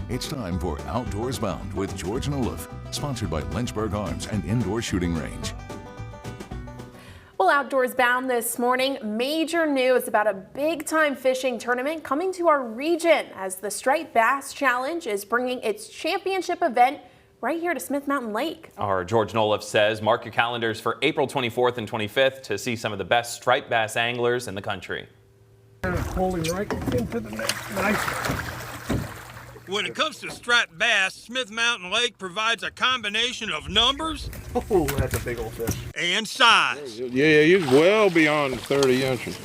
It's time for Outdoors Bound with George and Olaf, sponsored by Lynchburg Arms and Indoor Shooting Range. Well, Outdoors Bound this morning, major news about a big-time fishing tournament coming to our region as the Striped Bass Challenge is bringing its championship event right here to Smith Mountain Lake. Our George Noliff says mark your calendars for April 24th and 25th to see some of the best striped bass anglers in the country. Hold him right into the net. Nice. When it comes to striped bass, Smith Mountain Lake provides a combination of numbers. Oh, that's a big old fish. And size. Yeah, he's well beyond 30 inches.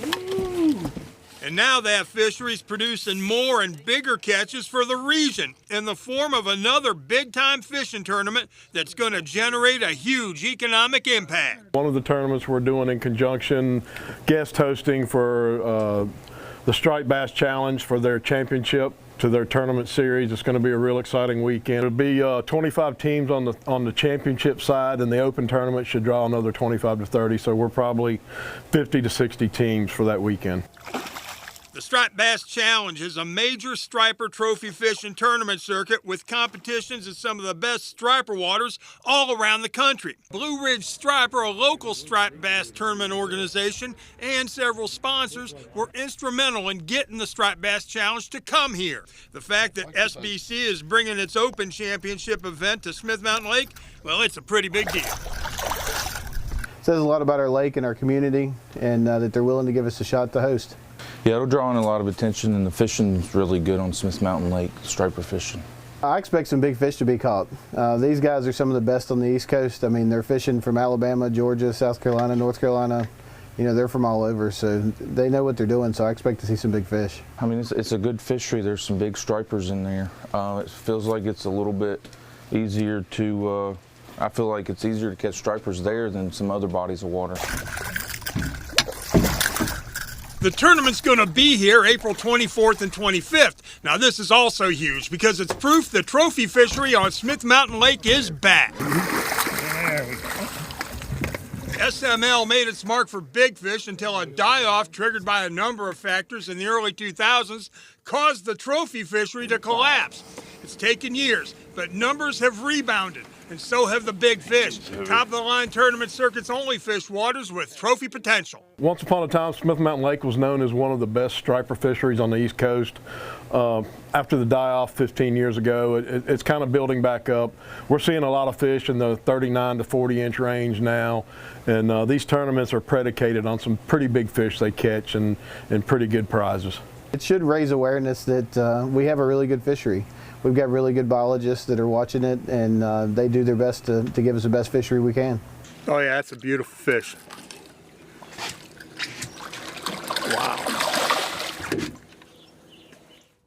And now that fishery's producing more and bigger catches for the region in the form of another big-time fishing tournament that's going to generate a huge economic impact. One of the tournaments we're doing in conjunction, guest hosting for the Striped Bass Challenge for their championship to their tournament series. It's going to be a real exciting weekend. It'll be 25 teams on the championship side, and the open tournament should draw another 25 to 30, so we're probably 50 to 60 teams for that weekend. The Striped Bass Challenge is a major striper trophy fishing tournament circuit with competitions in some of the best striper waters all around the country. Blue Ridge Striper, a local striped bass tournament organization, and several sponsors were instrumental in getting the Striped Bass Challenge to come here. The fact that SBC is bringing its open championship event to Smith Mountain Lake, well, it's a pretty big deal. Says a lot about our lake and our community, and that they're willing to give us a shot to host. Yeah, it'll draw in a lot of attention, and the fishing's really good on Smith Mountain Lake, striper fishing. I expect some big fish to be caught. These guys are some of the best on the East Coast. I mean, they're fishing from Alabama, Georgia, South Carolina, North Carolina. You know, they're from all over, so they know what they're doing, so I expect to see some big fish. I mean, it's a good fishery. There's some big stripers in there. It feels like it's a little bit easier to, I feel like it's easier to catch stripers there than some other bodies of water. The tournament's going to be here April 24th and 25th. Now, this is also huge because it's proof the trophy fishery on Smith Mountain Lake is back. There we go. SML made its mark for big fish until a die-off triggered by a number of factors in the early 2000s caused the trophy fishery to collapse. It's taken years, but numbers have rebounded, and so have the big fish. Top-of-the-line tournament circuits only fish waters with trophy potential. Once upon a time, Smith Mountain Lake was known as one of the best striper fisheries on the East Coast. After the die-off 15 years ago, it's kind of building back up. We're seeing a lot of fish in the 39 to 40-inch range now, and these tournaments are predicated on some pretty big fish they catch and pretty good prizes. It should raise awareness that we have a really good fishery. We've got really good biologists that are watching it, and they do their best to give us the best fishery we can. Oh yeah, that's a beautiful fish.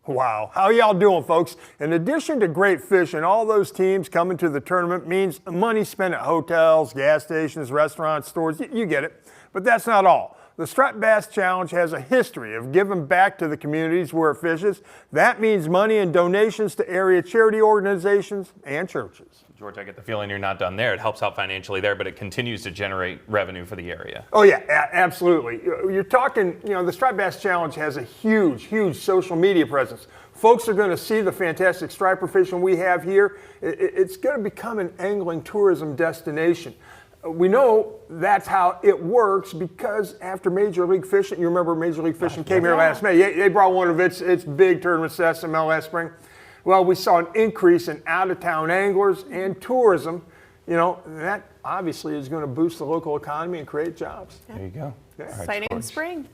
Wow. How y'all doing, folks? In addition to great fishing, all those teams coming to the tournament means money spent at hotels, gas stations, restaurants, stores. You get it. But that's not all. The Striped Bass Challenge has a history of giving back to the communities where it fishes. That means money and donations to area charity organizations and churches. George, I get the feeling you're not done there. It helps out financially there, but it continues to generate revenue for the area. Oh yeah, absolutely. You're talking, the Striped Bass Challenge has a huge, huge social media presence. Folks are going to see the fantastic striper fishing we have here. It's going to become an angling tourism destination. We know that's how it works because after Major League Fishing, you remember Major League Fishing came here last May. They brought one of its big tournaments to SML last spring. Well, we saw an increase in out-of-town anglers and tourism. That obviously is going to boost the local economy and create jobs. There you go. Exciting spring.